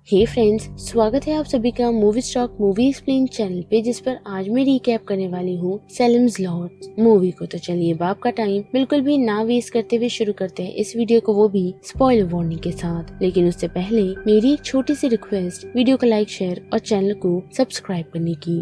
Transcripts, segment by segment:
हे friends, स्वागत है आप सभी का movie stock movie explain channel पे, जिस पर आज मैं रिकैप करने वाली हूँ सैलम्स लॉट मूवी को। तो चलिए बाप का टाइम बिल्कुल भी ना वेस्ट करते हुए शुरू करते हैं इस वीडियो को, वो भी स्पॉइलर वार्निंग के साथ। लेकिन उससे पहले मेरी एक छोटी सी रिक्वेस्ट, वीडियो को लाइक, शेयर और चैनल को सब्सक्राइब करने की।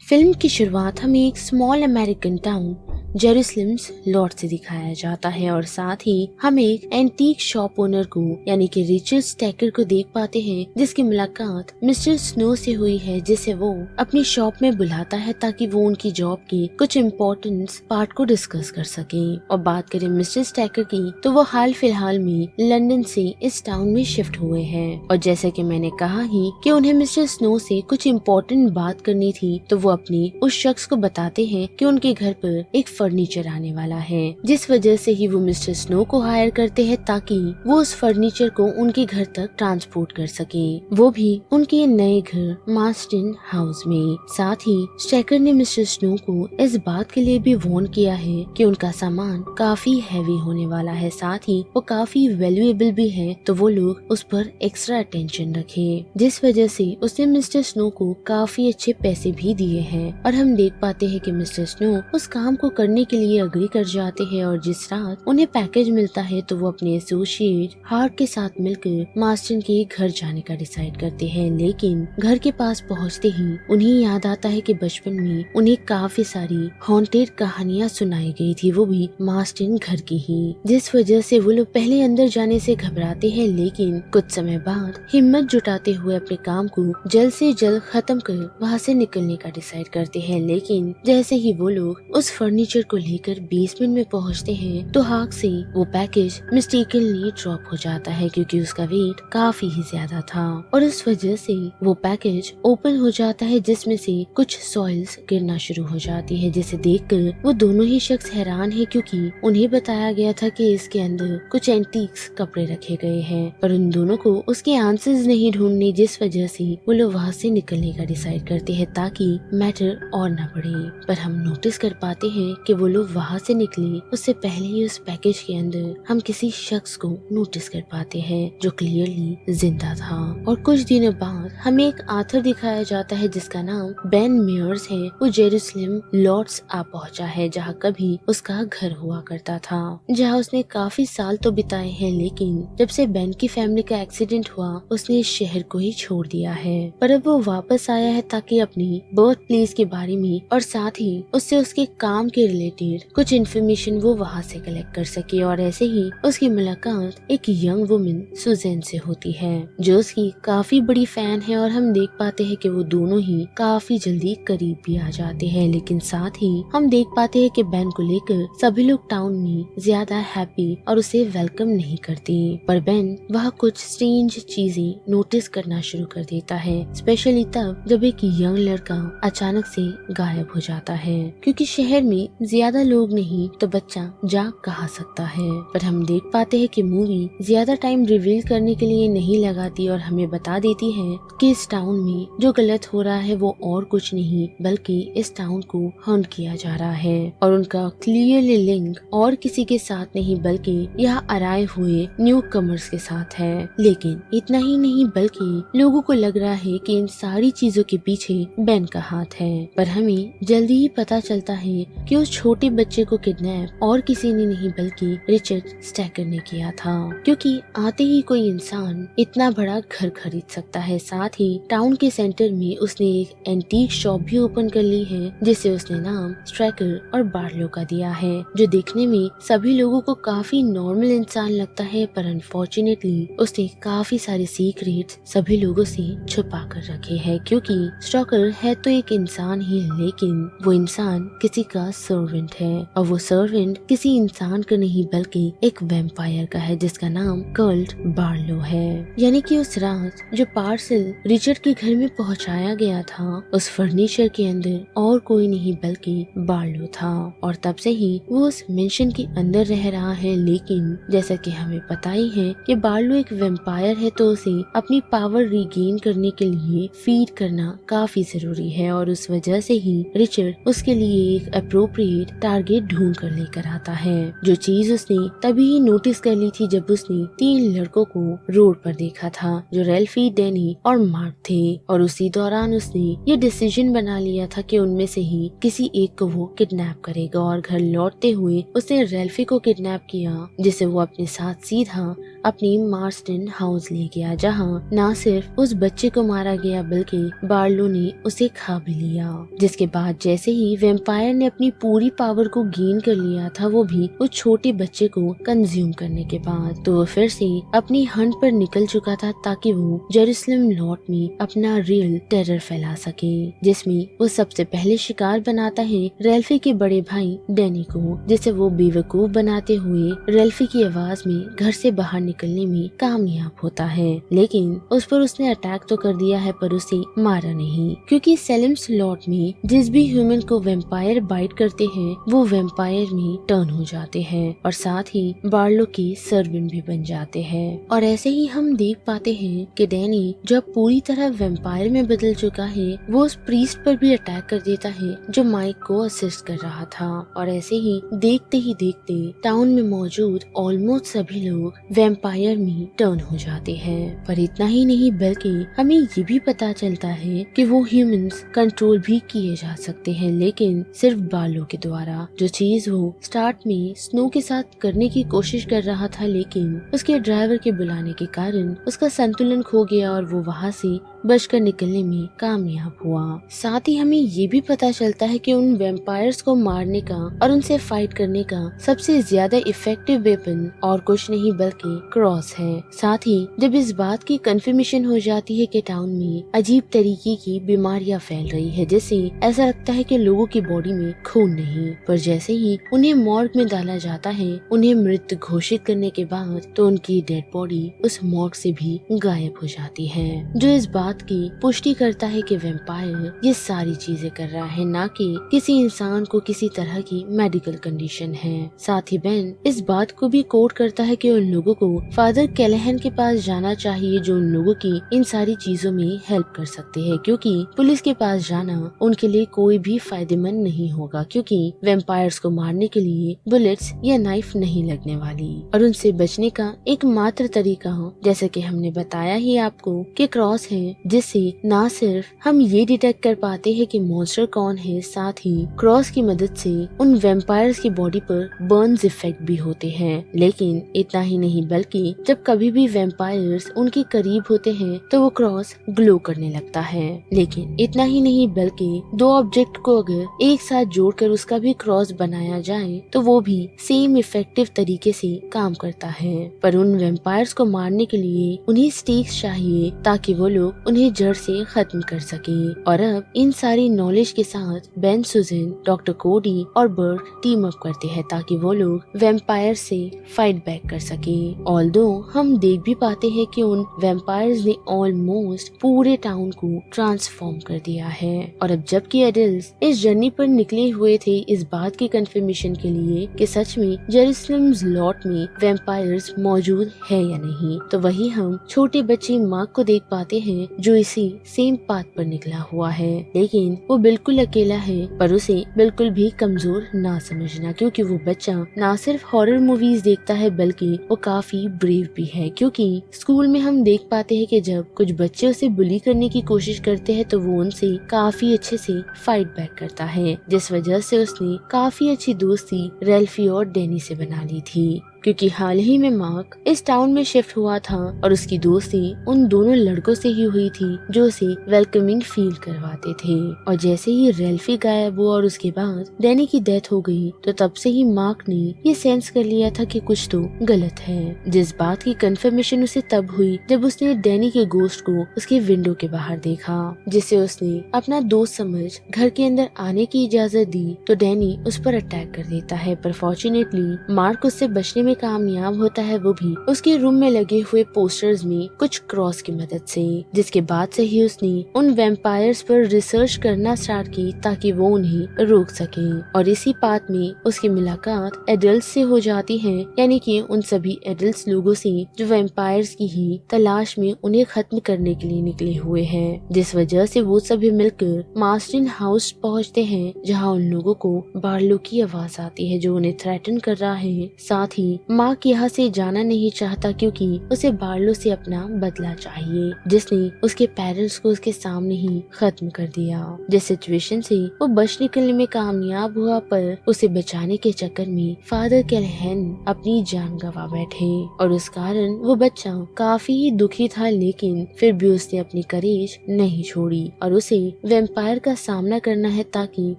फिल्म की शुरुआत हमें एक स्मॉल अमेरिकन टाउन जेरूसलम्स लॉट से दिखाया जाता है और साथ ही हम एक एंटीक शॉप ओनर को यानी कि रिचर्ड स्टैकर को देख पाते हैं, जिसकी मुलाकात मिस्टर स्नो से हुई है, जिसे वो अपनी शॉप में बुलाता है ताकि वो उनकी जॉब के कुछ इम्पोर्टेंट पार्ट को डिस्कस कर सके। और बात करें मिस्टर स्टैकर की, तो वो हाल फिलहाल में लंदन से इस टाउन में शिफ्ट हुए हैं और जैसे कि मैंने कहा ही कि उन्हें मिस्टर स्नो से कुछ इम्पोर्टेंट बात करनी थी, तो वो अपनी उस शख्स को बताते हैं कि उनके घर पर एक फर्नीचर आने वाला है, जिस वजह से ही वो मिस्टर स्नो को हायर करते हैं ताकि वो उस फर्नीचर को उनके घर तक ट्रांसपोर्ट कर सके, वो भी उनके नए घर मार्स्टन हाउस में। साथ ही स्टैकर ने मिस्टर स्नो को इस बात के लिए भी वार्न किया है कि उनका सामान काफी हैवी होने वाला है, साथ ही वो काफी वैल्यूएबल भी है, तो वो लोग उस पर एक्स्ट्रा अटेंशन रखे, जिस वजह से उसने मिस्टर स्नो को काफी अच्छे पैसे भी दिए हैं। और हम देख पाते हैं कि मिस्टर स्नो उस काम को करने के लिए अग्री कर जाते हैं और जिस रात उन्हें पैकेज मिलता है, तो वो अपने एसोसिएट हार्ट के साथ मिलकर मार्स्टन के घर जाने का डिसाइड करते हैं। लेकिन घर के पास पहुंचते ही उन्हें याद आता है कि बचपन में उन्हें काफी सारी हॉन्टेड कहानियां सुनाई गई थी, वो भी मार्स्टन घर की ही, जिस वजह से वो लोग पहले अंदर जाने से घबराते हैं। लेकिन कुछ समय बाद हिम्मत जुटाते हुए अपने काम को जल्द से जल्द खत्म कर वहाँ से निकलने का डिसाइड करते हैं। लेकिन जैसे ही वो लोग उस फर्नीचर को लेकर बेसमेंट में पहुंचते हैं, तो हाक से वो पैकेज मिस्टेकनली ड्रॉप हो जाता है, क्योंकि उसका वेट काफी ही ज्यादा था और उस वजह से वो पैकेज ओपन हो जाता है, जिसमें से कुछ सॉइल्स गिरना शुरू हो जाती है, जिसे देखकर वो दोनों ही शख्स हैरान है, क्योंकि उन्हें बताया गया था कि इसके अंदर कुछ एंटीक्स कपड़े रखे गए हैं, पर उन दोनों को उसके आंसर्स नहीं ढूंढने, जिस वजह से वो लोग वहाँ से निकलने का डिसाइड करते हैं ताकि मैटर और न बढ़े। पर हम नोटिस कर पाते हैं कि वो लोग वहाँ से निकले उससे पहले ही उस पैकेज के अंदर हम किसी शख्स को नोटिस कर पाते हैं जो क्लियरली जिंदा था। और कुछ दिनों बाद हमें एक आथर दिखाया जाता है जिसका नाम बेन मेयर्स है। वो जेरूसलम लॉर्ड्स आ पहुंचा है, जहाँ कभी उसका घर हुआ करता था, जहाँ उसने काफी साल तो बिताए हैं, लेकिन जब से बेन की फैमिली का एक्सीडेंट हुआ उसने इस शहर को ही छोड़ दिया है। पर अब वो वापस आया है ताकि अपनी बर्थ प्लेस के बारे में और साथ ही उससे उसके काम के रिलेटेड कुछ इन्फॉर्मेशन वो वहाँ से कलेक्ट कर सके। और ऐसे ही उसकी मुलाकात एक यंग वुमन सुजैन से होती है, जो उसकी काफी बड़ी फैन है, और हम देख पाते हैं कि वो दोनों ही काफी जल्दी करीब भी आ जाते हैं। लेकिन साथ ही हम देख पाते हैं कि बेन को लेकर सभी लोग टाउन में ज्यादा हैप्पी और उसे वेलकम नहीं करते, पर बेन वहाँ कुछ स्ट्रेंज चीजें नोटिस करना शुरू कर देता है, स्पेशली तब जब एक यंग लड़का अचानक से गायब हो जाता है, क्योंकि शहर में ज्यादा लोग नहीं तो बच्चा जा कहा सकता है। पर हम देख पाते हैं कि मूवी ज्यादा टाइम रिवील करने के लिए नहीं लगाती और हमें बता देती है कि इस टाउन में जो गलत हो रहा है वो और कुछ नहीं बल्कि इस टाउन को हॉन्ट किया जा रहा है, और उनका क्लियरली लिंक और किसी के साथ नहीं बल्कि यहाँ अराए हुए न्यू कमर्स के साथ है। लेकिन इतना ही नहीं बल्कि लोगों को लग रहा है कि इन सारी चीजों के पीछे बेन का हाथ है, पर हमें जल्दी ही पता चलता है कि उस छोटे बच्चे को किडनैप और किसी ने नहीं बल्कि रिचर्ड स्टैकर ने किया था, क्योंकि आते ही कोई इंसान इतना बड़ा घर खरीद सकता है। साथ ही टाउन के सेंटर में उसने एक एंटीक शॉप भी ओपन कर ली है, जिसे उसने नाम स्ट्रैकर और बार्लो का दिया है, जो देखने में सभी लोगों को काफी नॉर्मल इंसान लगता है, पर अनफॉर्चुनेटली उसने काफी सारे सीक्रेट्स सभी लोगों से छुपा कर रखे हैं, क्योंकि स्टॉकर है तो एक इंसान ही, लेकिन वो इंसान किसी का सर्वेंट है, और वो सर्वेंट किसी इंसान का नहीं बल्कि एक वैम्पायर का है, जिसका नाम कर्ट बार्लो है। यानी कि उस रात जो पार्सल रिचर्ड के घर में पहुंचाया गया था, उस फर्नीचर के अंदर और कोई नहीं बल्कि बार्लो था, और तब से ही वो उस मेंशन के अंदर रह रहा है। लेकिन जैसा कि हमें पता ही है कि बार्लो एक वैम्पायर है, तो उसे अपनी पावर रीगेन करने के लिए फीड करना काफी जरूरी है, और उस वजह से ही रिचर्ड उसके लिए एक अप्रोप्रिएट वेड टारगेट ढूंढ कर लेकर आता है, जो चीज उसने तभी ही नोटिस कर ली थी जब उसने 3 लड़कों को रोड पर देखा था, जो रेल्फी, डैनी और मार्क थे। और उसी दौरान उसने ये डिसीजन बना लिया था कि उनमें से ही किसी एक को वो किडनैप करेगा। और घर लौटते हुए उसने रेल्फी को किडनैप किया, जिसे वो अपने साथ सीधा अपनी मार्स्टन हाउस ले गया, जहाँ न सिर्फ उस बच्चे को मारा गया बल्कि बार्लो ने उसे खा भी लिया। जिसके बाद जैसे ही वेम्पायर ने अपनी पूरी पावर को गेन कर लिया था, वो भी उस छोटे बच्चे को कंज्यूम करने के बाद, तो वो फिर से अपनी हंट पर निकल चुका था ताकि वो जेरूसलम लॉट में अपना रियल टेरर फैला सके, जिसमें वो सबसे पहले शिकार बनाता है रेल्फी के बड़े भाई डैनी को, जिसे वो बेवकूफ बनाते हुए रेल्फी की आवाज में घर से बाहर निकलने में कामयाब होता है। लेकिन उस पर उसने अटैक तो कर दिया है पर उसे मारा नहीं, क्योंकि सेलिम्स लॉट में जिस भी ह्यूमन को वेम्पायर बाइट करते हैं वो वेम्पायर में टर्न हो जाते हैं और साथ ही बार्लो के सर्वेंट भी बन जाते हैं। और ऐसे ही हम देख पाते हैं कि डैनी जो अब पूरी तरह वेम्पायर में बदल चुका है, वो उस प्रीस्ट पर भी अटैक कर देता है जो माइक को असिस्ट कर रहा था। और ऐसे ही देखते टाउन में मौजूद ऑलमोस्ट सभी लोग वेम्पायर में टर्न हो जाते हैं। पर इतना ही नहीं बल्कि हमें ये भी पता चलता है कि वो ह्यूमंस कंट्रोल भी किए जा सकते हैं, लेकिन सिर्फ बालों के द्वारा, जो चीज वो स्टार्ट में स्नो के साथ करने की कोशिश कर रहा था, लेकिन उसके ड्राइवर के बुलाने के कारण उसका संतुलन खो गया और वो वहाँ से बचकर निकलने में कामयाब हुआ। साथ ही हमें ये भी पता चलता है कि उन वेम्पायर्स को मारने का और उनसे फाइट करने का सबसे ज्यादा इफेक्टिव वेपन और कुछ नहीं बल्कि क्रॉस है। साथ ही जब इस बात की कंफर्मेशन हो जाती है कि टाउन में अजीब तरीके की बीमारियां फैल रही है, जिससे ऐसा लगता है कि लोगों की बॉडी में खून नहीं, पर जैसे ही उन्हें मॉर्ग में डाला जाता है, उन्हें मृत घोषित करने के बाद, तो उनकी डेड बॉडी उस मॉर्ग से भी गायब हो जाती है, जो इस बात की पुष्टि करता है कि वेम्पायर ये सारी चीजें कर रहा है, ना कि किसी इंसान को किसी तरह की मेडिकल कंडीशन है। साथ ही बेन इस बात को भी कोट करता है कि उन लोगों को फादर कैलेहन के पास जाना चाहिए, जो उन लोगों की इन सारी चीजों में हेल्प कर सकते हैं, क्योंकि पुलिस के पास जाना उनके लिए कोई भी फायदेमंद नहीं होगा, क्योंकि वेम्पायर्स को मारने के लिए बुलेट्स या नाइफ नहीं लगने वाली। और उनसे बचने का एकमात्र तरीका, जैसे कि हमने बताया ही आपको, कि क्रॉस है, जिससे ना सिर्फ हम ये डिटेक्ट कर पाते हैं कि मॉन्स्टर कौन है, साथ ही क्रॉस की मदद से उन वेम्पायर्स की बॉडी पर बर्न्स इफेक्ट भी होते हैं। लेकिन इतना ही नहीं बल्कि जब कभी भी वेम्पायर्स उनके करीब होते हैं तो वो क्रॉस ग्लो करने लगता है। लेकिन इतना ही नहीं बल्कि 2 ऑब्जेक्ट को अगर एक साथ जोड़कर उसका भी क्रॉस बनाया जाए तो वो भी सेम इफेक्टिव तरीके से काम करता है। पर उन वेम्पायर्स को मारने के लिए उन्हें स्टेक्स चाहिए ताकि वो लोग उन्हें जड़ से खत्म कर सके। और अब इन सारी नॉलेज के साथ बेन, सुजन, डॉक्टर कोडी और बर्ट टीम अप करते हैं ताकि वो लोग वेम्पायर से फाइट बैक कर सके। ऑल्दो हम देख भी पाते हैं कि उन वेम्पायर्स ने ऑलमोस्ट पूरे टाउन को ट्रांसफॉर्म कर दिया है। और अब जबकि एडल्ट्स इस जर्नी पर निकले हुए थे इस बात की कंफर्मेशन के लिए कि सच में जेरूसलम लॉट में वेम्पायर्स मौजूद है या नहीं, तो वही हम छोटे बच्चे मार्क को देख पाते हैं जो इसी सेम पाथ पर निकला हुआ है। लेकिन वो बिल्कुल अकेला है, पर उसे बिल्कुल भी कमजोर ना समझना, क्योंकि वो बच्चा ना सिर्फ हॉरर मूवीज देखता है बल्कि वो काफी ब्रेव भी है। क्योंकि स्कूल में हम देख पाते हैं कि जब कुछ बच्चे उसे बुली करने की कोशिश करते हैं तो वो उनसे काफी अच्छे से फाइट बैक करता है, जिस वजह से उसने काफी अच्छी दोस्ती रेल्फी और डैनी से बना ली थी। क्योंकि हाल ही में मार्क इस टाउन में शिफ्ट हुआ था और उसकी दोस्ती उन दोनों लड़कों से ही हुई थी जो उसे वेलकमिंग फील करवाते थे। और जैसे ही रेल्फी गायब हुआ और उसके बाद डैनी की डेथ हो गई तो तब से ही मार्क ने ये सेंस कर लिया था कि कुछ तो गलत है, जिस बात की कंफर्मेशन उसे तब हुई जब उसने डैनी के गोश्त को उसके विंडो के बाहर देखा, जिसे उसने अपना दोस्त समझ घर के अंदर आने की इजाजत दी तो डैनी उस पर अटैक कर देता है। पर फॉर्चुनेटली मार्क उससे बचने में में कामयाब होता है, वो भी उसके रूम में लगे हुए पोस्टर्स में कुछ क्रॉस की मदद से, जिसके बाद से ही उसने उन वैम्पायर्स पर रिसर्च करना स्टार्ट की ताकि वो उन्हें रोक सके। और इसी बात में उसकी मुलाकात एडल्ट से हो जाती है, यानी कि उन सभी एडल्ट लोगों से जो वैम्पायर्स की ही तलाश में उन्हें खत्म करने के लिए निकले हुए हैं। जिस वजह से वो सभी मिलकर मार्स्टिन हाउस पहुंचते हैं, जहां उन लोगों को बार्लो की आवाज आती है जो उन्हें थ्रेटन कर रहा है। साथ ही मार्क यहाँ से जाना नहीं चाहता क्योंकि उसे बार्लो से अपना बदला चाहिए, जिसने उसके पेरेंट्स को उसके सामने ही खत्म कर दिया। जिस सिचुएशन से वो बच निकलने में कामयाब हुआ, पर उसे बचाने के चक्कर में फादर कैलहैन अपनी जान गंवा बैठे और उस कारण वो बच्चा काफी ही दुखी था, लेकिन फिर भी उसने अपनी करेज नहीं छोड़ी और उसे वैम्पायर का सामना करना है ताकि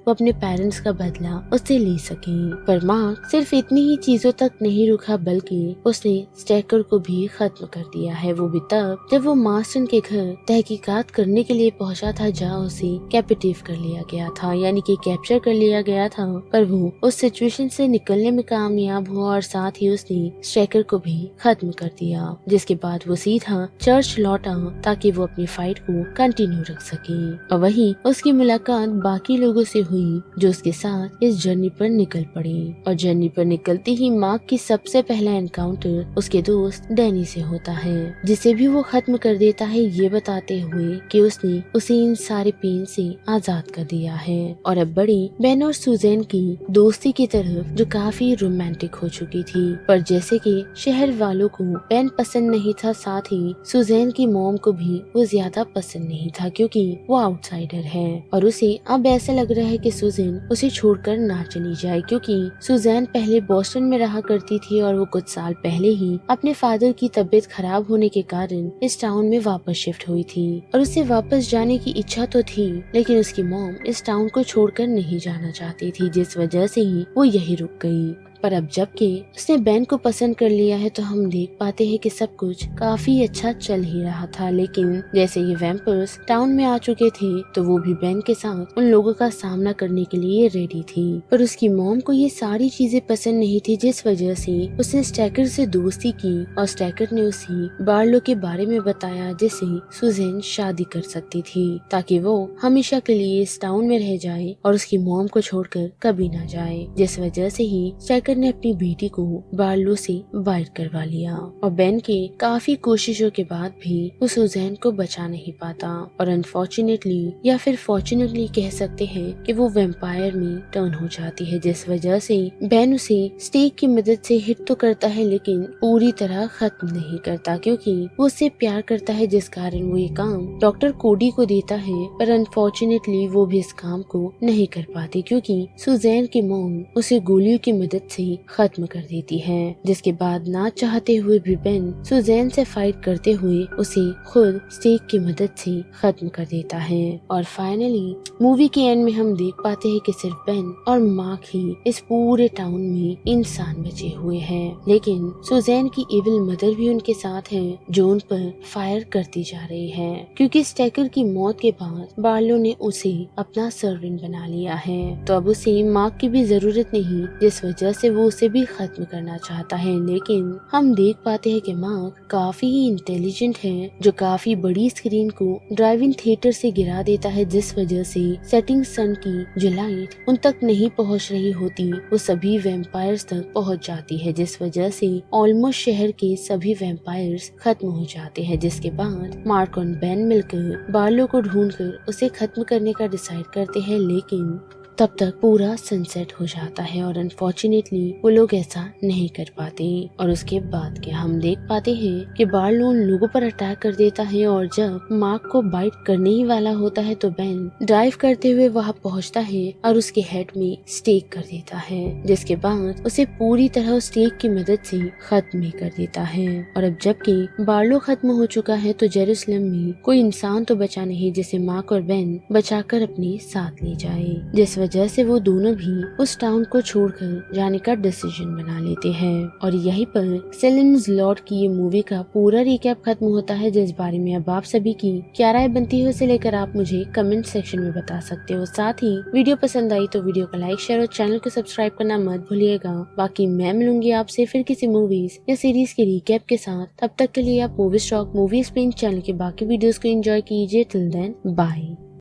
वो अपने पेरेंट्स का बदला उससे ले सके। पर मार्क सिर्फ इतनी ही चीजों तक नहीं रुका, बल्कि उसने स्टैकर को भी खत्म कर दिया है, वो भी तब जब वो मार्स्टन के घर तहकीकात करने के लिए पहुंचा था, जहाँ उसे कैप्टिव कर लिया गया था, यानी कि कैप्चर कर लिया गया था। पर वो उस सिचुएशन से निकलने में कामयाब हुआ और साथ ही उसने स्टैकर को भी खत्म कर दिया, जिसके बाद वो सीधा चर्च लौटा ताकि वो अपनी फाइट को कंटिन्यू रख सके। और वहीं उसकी मुलाकात बाकी लोगों से हुई जो उसके साथ इस जर्नी पर निकल पड़े। और जर्नी पर निकलते ही मार्क की सबसे पहला एनकाउंटर उसके दोस्त डैनी से होता है, जिसे भी वो खत्म कर देता है, ये बताते हुए कि उसने उसे इन सारे पेन से आजाद कर दिया है। और अब बड़ी बेन और सुजैन की दोस्ती की तरफ जो काफी रोमांटिक हो चुकी थी। पर जैसे कि शहर वालों को बेन पसंद नहीं था, साथ ही सुजैन की मॉम को भी वो ज्यादा पसंद नहीं था क्योंकि वो आउटसाइडर है और उसे अब ऐसा लग रहा है कि सुजैन उसे छोड़कर ना चली जाए, क्योंकि सुजैन पहले बोस्टन में रहा करती थी और वो कुछ साल पहले ही अपने फादर की तबीयत खराब होने के कारण इस टाउन में वापस शिफ्ट हुई थी। और उसे वापस जाने की इच्छा तो थी, लेकिन उसकी मॉम इस टाउन को छोड़कर नहीं जाना चाहती थी, जिस वजह से ही वो यही रुक गई। पर अब जबकि उसने बेन को पसंद कर लिया है तो हम देख पाते हैं कि सब कुछ काफी अच्छा चल ही रहा था। लेकिन जैसे ये वैम्पर्स टाउन में आ चुके थे तो वो भी बेन के साथ उन लोगों का सामना करने के लिए रेडी थी। पर उसकी मॉम को ये सारी चीजें पसंद नहीं थी, जिस वजह से उसने स्टैकर से दोस्ती की और स्टैकर ने उसे बार्लो के बारे में बताया जिससे सुजैन शादी कर सकती थी ताकि वो हमेशा के लिए इस टाउन में रह जाए और उसकी मॉम को छोड़कर कभी ना जाए। जिस वजह से ही स्टैकर ने अपनी बेटी को बार्लो से बाइट करवा लिया और बेन के काफी कोशिशों के बाद भी वो सुजैन को बचा नहीं पाता और अनफॉर्चुनेटली या फिर फॉर्चुनेटली कह सकते हैं कि वो वैम्पायर में टर्न हो जाती है, जिस वजह से बेन उसे स्टेक की मदद से हिट तो करता है लेकिन पूरी तरह खत्म नहीं करता, क्योंकि वो उससे प्यार करता है, जिस कारण वो ये काम डॉक्टर कोडी को देता है। पर अनफॉर्चुनेटली वो भी इस काम को नहीं कर पाती क्योंकि सुजैन की मॉम उसे गोलियों की मदद से खत्म कर देती है, जिसके बाद ना चाहते हुए भी बेन सुजैन से फाइट करते हुए उसे खुद स्टेक की मदद से खत्म कर देता है। और फाइनली मूवी के एंड में हम देख पाते हैं कि सिर्फ बेन और मार्क ही इस पूरे टाउन में इंसान बचे हुए हैं, लेकिन सुजैन की इविल मदर भी उनके साथ है जो उन पर फायर करती जा रही है, क्योंकि स्टैकर की मौत के बाद बार्लो ने उसे अपना सर्वेंट बना लिया है। तो अब उसे मार्क की भी जरूरत नहीं, जिस वजह से वो उसे भी खत्म करना चाहता है। लेकिन हम देख पाते हैं कि मार्क काफी ही इंटेलिजेंट है जो काफी बड़ी स्क्रीन को ड्राइविंग थिएटर से गिरा देता है, जिस वजह से सेटिंग सन की जो लाइट उन तक नहीं पहुंच रही होती वो सभी वैम्पायर्स तक पहुंच जाती है, जिस वजह से ऑलमोस्ट शहर के सभी वैम्पायर्स खत्म हो जाते हैं। जिसके बाद मार्क और बेन मिलकर बार्लो को ढूंढकर उसे खत्म करने का डिसाइड करते हैं, लेकिन तब तक पूरा सनसेट हो जाता है और अनफॉर्चुनेटली वो लोग ऐसा नहीं कर पाते। और उसके बाद क्या हम देख पाते हैं कि बार्लो उन लोगों पर अटैक कर देता है और जब मार्क को बाइट करने ही वाला होता है तो बेन ड्राइव करते हुए वहां पहुंचता है और उसके हेड में स्टेक कर देता है, जिसके बाद उसे पूरी तरह स्टेक की मदद से खत्म भी कर देता है। और अब जबकि बार्लो खत्म हो चुका है तो जेरूसलम में कोई इंसान तो बचा नहीं जिसे मार्क और बेन बचाकर अपने साथ ले जाए, जिस वजह से वो दोनों भी उस टाउन को छोड़कर जाने का डिसीजन बना लेते हैं। और यहीं पर सेलिम्स लॉट की ये मूवी का पूरा रिकैप खत्म होता है, जिस बारे में अब आप सभी की क्या राय बनती है उसे लेकर आप मुझे कमेंट सेक्शन में बता सकते हो। साथ ही वीडियो पसंद आई तो वीडियो को लाइक, शेयर और चैनल को सब्सक्राइब करना मत भूलिएगा। बाकी मैं मिलूंगी आपसे फिर किसी मूवीज या सीरीज के रिकैप के साथ। तब तक के लिए आप movie stock movie explain channel के बाकी वीडियोस को एंजॉय कीजिए। Till then bye.